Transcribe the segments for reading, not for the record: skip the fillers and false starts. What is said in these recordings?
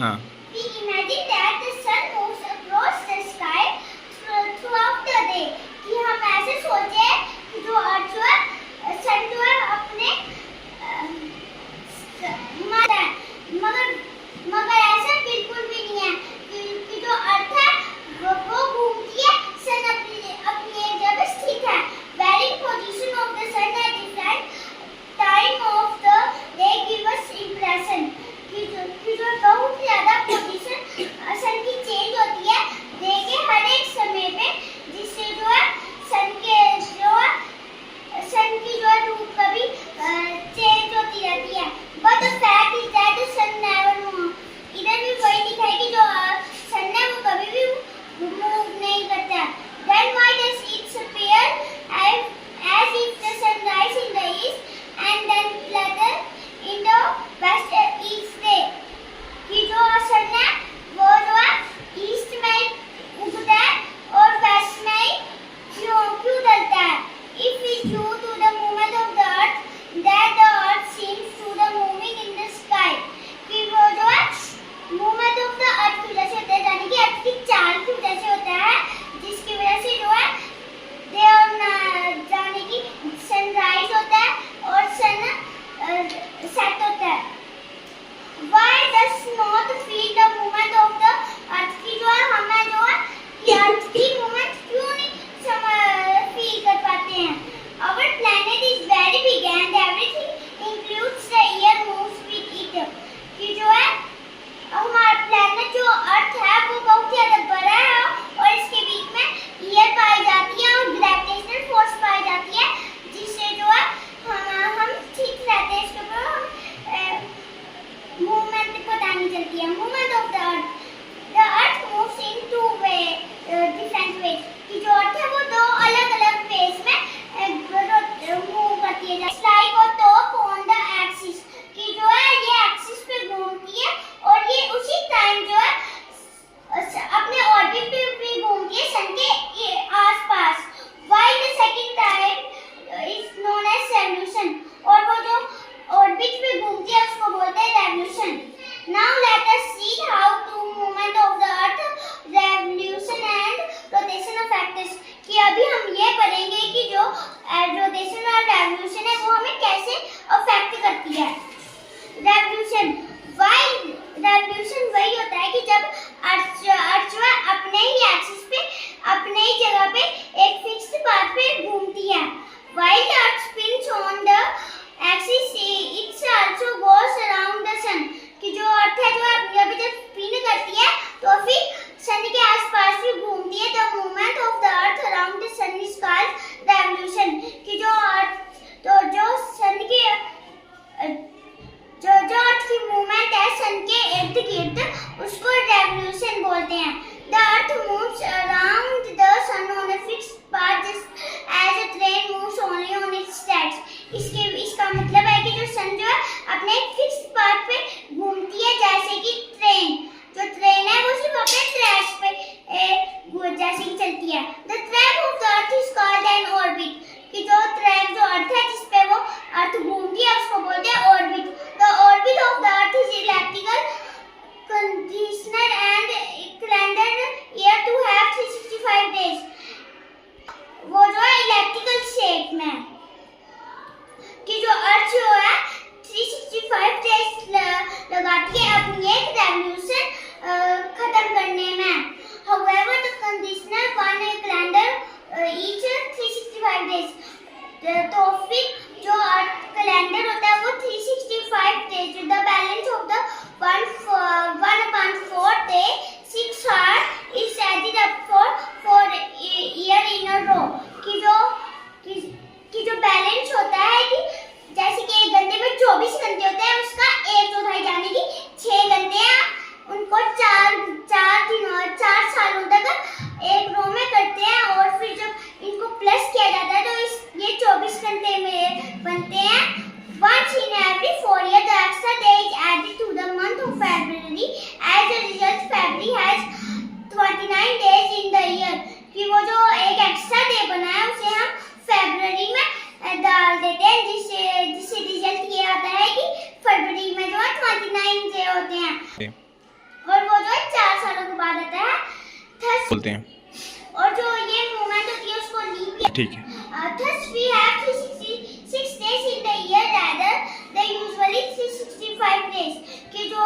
हाँ। We imagine that the sun moves across the sky throughout the day. कि हम ऐसे सोचे कि जो अर्थ जो है सन जो है अपने मगर ऐसा बिल्कुल भी नहीं है कि जो अर्थ है वो घूमती है, सन अपनी एक जगह स्थित है. Varying position of the sun at different time of the day give us impression कि जो बहुत ज्यादा पोजीशन सन की चेंज होती है डे के हर एक समय पे, जिससे जो है सन की जो है रूप कभी चेंज होती रहती है. But the fact is that the sun never moves. इधर भी वही दिखा है कि जो सन है वो कभी भी मूव नहीं करता है. Then why does it appear as if the sun rises in the east and then flattens in the west each day? कि जो सन है वो जो है ईस्ट में उगता है और वेस्ट में क्यों ढलता है. If we due to the movement of the earth, that the earth seems to the moving in the sky. कि वो जो है movement of the earth की वजह से होता है, यानी कि अर्थ की चाल की वजह से होता है, जिसकी वजह से जो है डे और यानी कि सनराइज होता है और सन सेट होता है. Why does not feel the movement of the earth? की जो है हमें जो है कि अर्थ की मूवमेंट क्यों नहीं फील कर पाते हैं. Our planet is very big and everything includes the air moves with it. कि जो है हमारा प्लेनेट जो अर्थ है वो बहुत ज्यादा बड़ा है और इसके बीच में एयर पाई जाती है और ग्रेविटेशनल फोर्स पाई जाती है, जिससे जो है हम ठीक रहते हैं. इसके ऊपर मूवमेंट पता नहीं चलती है. Movement of the earth moves in two different ways. कि जो अर्थ है वो दो अलग-अलग वेज में मूव करती है. लाइक और टॉप ऑन द एक्सिस कि जो है ये एक्सिस पे घूमती है और ये उसी टाइम जो है अपने ऑर्बिट पे भी घूमती है सन के आसपास. Why the second time is known as revolution. और वो जो ऑर्बिट पे घूमती है उसको बोलते हैं revolution. Now let us see how two movement of the earth revolution and rotation affect us. कि अभी हम ये पढ़ेंगे कि जो रोटेशन और रेवोल्यूशन है वो हमें कैसे अफेक्ट करती है. रेवोल्यूशन वही होता है कि जब अर्थ जो है अपने ही एक्सिस पे अपने ही जगह पे एक फिक्स्ड पाथ पे घूमती है. While the earth spins on the axis, it also goes around the sun. कि जो अर्थ है जो अभी जब स्पिन करती है तो फिर सन के आसपास भी घूमती है. The movement of the earth around the sun is called revolution. कि जो सन के जो अर्थ की मूवमेंट है सन के इर्द गिर्द उसको रेवोल्यूशन बोलते हैं. The earth moves around the sun on a fixed path just as a train moves only on its tracks. इसका मतलब है कि जो सन जो है अपने एक फिक्स्ड पाथ पे घूमती है, जैसे कि ट्रेन है वो सिर्फ अपने ट्रैक पे जैसे कि चलती है. The track of the earth is called an orbit. कि जो अर्थ है जिस पे वो अर्थ घूमती है उसको बोलते हैं orbit. The orbit of the earth is elliptical, conditional and calendar बोलते हैं? और जो ये मूवमेंट होती है उसको लीप ईयर। ठीक है। Thus we have 366 days in the year rather than usually 365 days। कि जो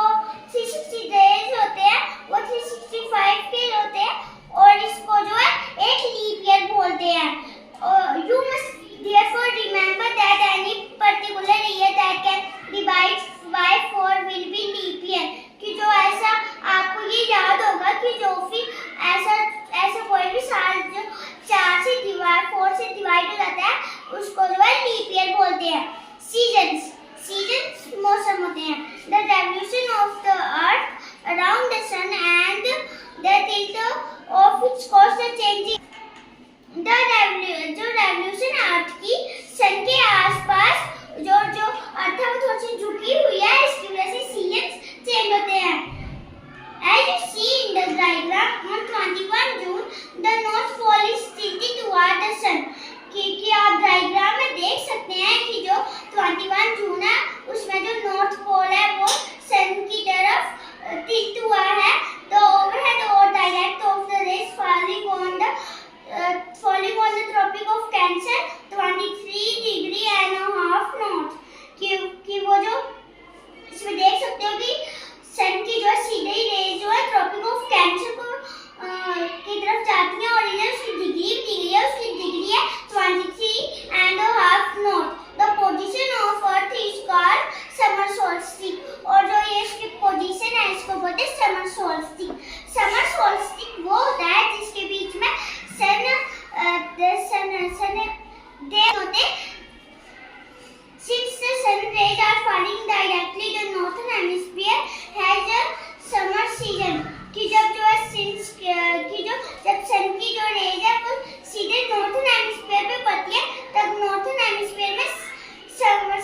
360 days होते हैं वो 365 के होते हैं और इसको जो है एक लीप ईयर बोलते हैं। You must therefore remember that any particular year that can divide by 4 will be leap year। कि जो ऐसा आपको ये याद होगा कि जो भी ऐसा कोई भी साल जो 4 से डिवाइड हो जाता है उसको जो है लीप ईयर बोलते हैं। सीजन्स मौसम होते हैं। The revolution of the earth around the sun and the tilt of which cause the changing जो रेवोल्यूशन अर्थ की सन के आसपास जो अर्थ है वो थोड़ी सी झुकी हुई है, इसकी वजह से सीजन्स चेंज होते हैं। As you see in the diagram on 21 June, the north pole is tilted toward the sun। कि आप डायग्राम में देख सकते हैं कि जो 21 जून है उसमें जो नॉर्थ पोल है वो सन की तरफ टिल्ट हुआ है। The overhead or direct of the rays falling on the Tropic of Cancer 23.5 north। कि वो जो इसमें देख सकते हो कि सन की जो सीधी रेज जो है ट्रॉपिक ऑफ कैंसर को की तरफ जाती है और इधर उसकी डिग्री दी गई है, उसकी डिग्री है 23.5 north. The position of earth is called summer solstice. और जो ये इसकी पोजीशन है इसको बोलते हैं समर सोल्स्टिस। समर सोल्स्टिस वो होता है जिसके बीच में सन डे होते। Since the sun rays are falling directly, the northern hemisphere has a summer season। कि जब सन की जो रेज है वो सीधे नॉर्थन हेमिस्फीयर पे पड़ती है तब नॉर्थन हेमिस्फीयर में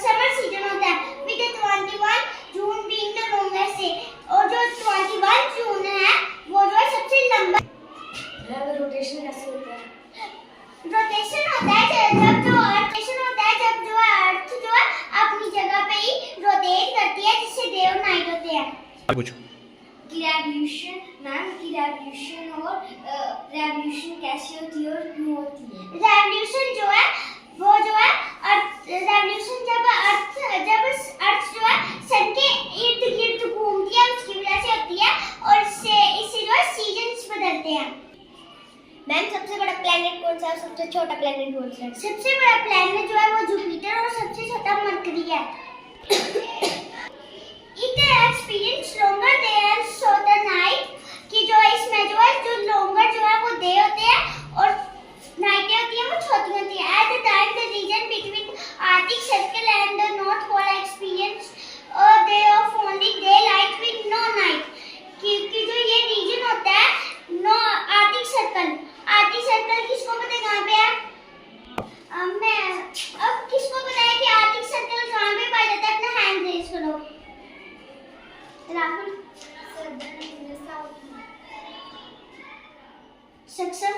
समर सीजन होता है। With the 21 June being the longest day। और जो 21 जून है वो जो है सबसे लंबा। रोटेशन कैसे होता है? रोटेशन होता है जब जो अर्थ जो है अपनी जगह पे ही रोटेट करती है जिससे डे और नाइट होते हैं। पूछो। रेवोल्यूशन मैम की रेवोल्यूशन और रेवोल्यूशन कैसे होती है और क्यों होती है? रेवोल्यूशन जो है वो जो है रेवोल्यूशन जब अर्थ जो है सन के इर्द गिर्द घूमती है उसकी वजह से होती है और इससे जो है सीजन्स बदलते हैं। मैम सबसे बड़ा प्लेनेट कौन सा है और सबसे छोटा प्लेनेट कौन सा है? सबसे बड़ा प्लेनेट जो है वो जुपिटर और सबसे छोटा मरकरी है। It experience longer day and shorter night। कि जो इसमें जो है जो longer जो है वो डे होते हैं और नाइट होती है वो छोटी होती है। At the time the region between Arctic Circle and the North Pole experience a day of only daylight with no night। कि जो ये रीजन होता है आर्टिक सर्कल किसको पता है कहाँ पे है? अब किसको पता है कि आर्टिक सर्कल कहाँ पे पाया जाता है? अपना हैंड रेज करो राहुल। सक्षम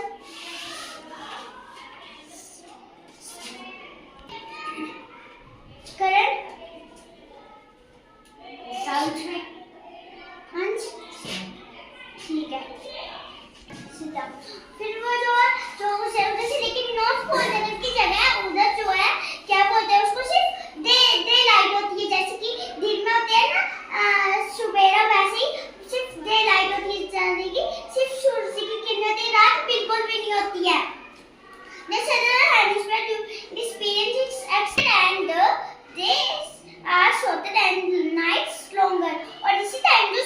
करण साउथ में हंस ठीक है। फिर वो जो उधर से लेकिन नॉर्थ पोल की जगह उधर जो है क्या बोलते हैं उसको सिर्फ डे लाइट होती है। जैसे कि दिन में होते हैं ना सुबेरा वैसे ही सिर्फ डे लाइट होती है चलने की, सिर्फ सूरज की किरणें होती है, रात बिल्कुल भी नहीं होती है। The southern hemisphere experiences extra and the days are shorter and nights longer। और इसी टाइम जो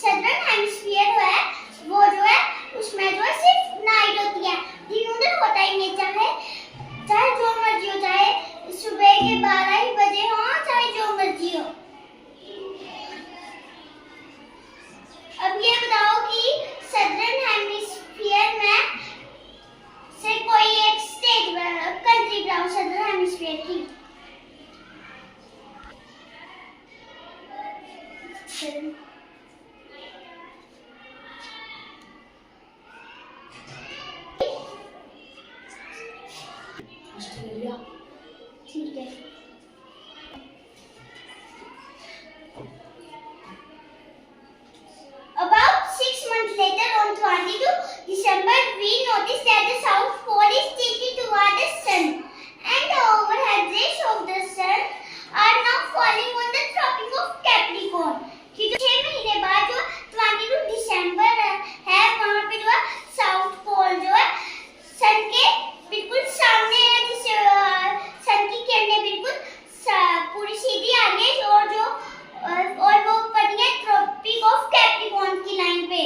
सदर्न हेमिस्फीयर है वो जो है उसमें जो है सिर्फ नाइट होती है, दिन उधर होता ही नहीं। चाहे जो मर्जी हो, चाहे सुबह के 12 ही बजे हो, चाहे जो मर्जी हो। अब ये बताओ कि सदर्न हेमिस्फीयर में से कोई एक स्टेट कंट्री बताओ सदर्न हेमिस्फीयर की। ऑस्ट्रेलिया। ठीक है। About 6 months later on 22 falling on the Tropic of Capricorn। कि जो 6 महीने बाद जो 22 दिसंबर है वहाँ पे जो है साउथ पोल जो है सन के बिल्कुल सामने है, जिससे सन की किरणें बिल्कुल पूरी सीधी आ रही है और वो पड़ी है ट्रॉपिक ऑफ कैप्रिकॉर्न की लाइन पे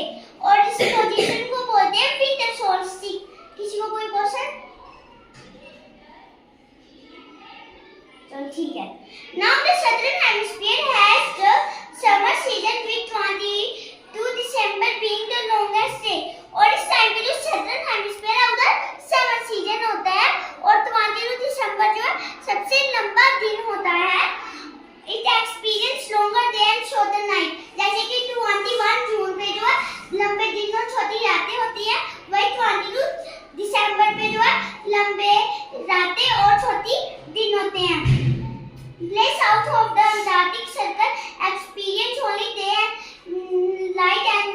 और इस पोजीशन को बोलते हैं विंटर सोल्स्टिस। किसी को कोई क्वेश्चन? चलो ठीक है। Now the southern hemisphere has the summer season with 22 December being the longest day। और इस टाइम पे जो southern hemisphere है उधर summer season होता है और 22 दिसंबर जो है सबसे लंबा दिन होता है। It experience longer than shorter night। जैसे कि 21 जून पे जो है लंबे दिन और छोटी रातें होती है, वही 22 दिसंबर पे जो है लंबे रातें और छोटी दिन होते हैं। Place south of the Antarctic Circle experience only day and light and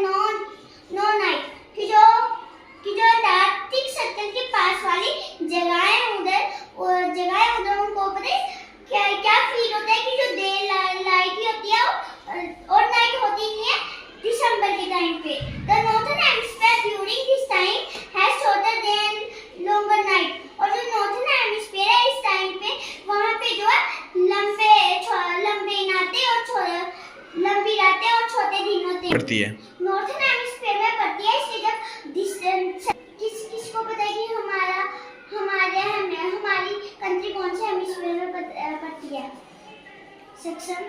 no night। कि जो अंटार्कटिक सर्कल के पास वाली जगहें उधर उनको पता है क्या फील होता है कि जो डे लाइट ही होती है और नाइट होती नहीं है दिसंबर के टाइम पे। The northern hemisphere during this time has shorter day and longer night। और जो northern hemisphere है इस टाइम पे वहाँ पे जो है लंबी रातें और छोटे दिन होते हैं। पड़ती है नॉर्थन हेमिस्फीयर में पड़ती है, इसलिए जब किसको पता है कि हमारी कंट्री कौन से हेमिस्फीयर में पड़ती है? सेक्शन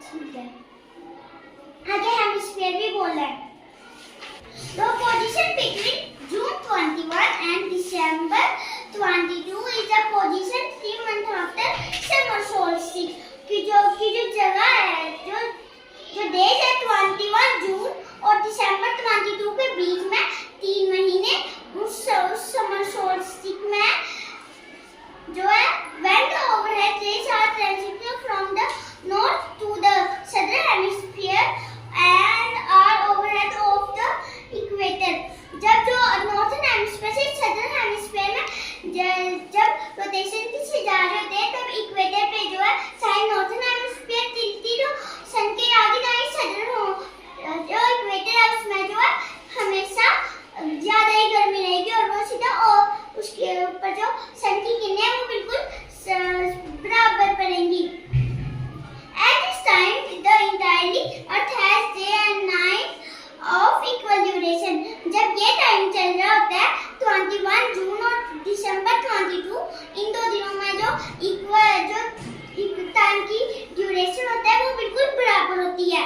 ठीक है, आगे हेमिस्फीयर भी बोल रहे हैं। The position between June 21 and December 22 is the position 3 months after summer solstice। कि जो जगह है जो डेज है 21 जून और दिसंबर 22 के बीच में 3 महीने उस समर सोल्स्टिस में जो है when the overhead rays are transiting from the north to the southern hemisphere and are overhead of the equator। जब जो नॉर्थन हेमिस्फीयर से सदर्न हेमिस्फीयर में जब रोटेशन से जा रहे होते हैं तब इक्वेटर पे जो है साइड नॉर्थन हेमिस्फीयर तिलती जो सन के आगे जाए सदर्न जो इक्वेटर है उसमें जो है हमेशा ज्यादा ही गर्मी रहेगी और वो सीधा और उसके ऊपर जो सन की किरणें हैं वो बिल्कुल बराबर पड़ेंगी। At this time the entirely earth has day and night of equal duration। जब ये टाइम चल रहा होता है 21 जून और दिसंबर 22 इन दो दिनों में जो टाइम की ड्यूरेशन होता है वो बिल्कुल बराबर होती है।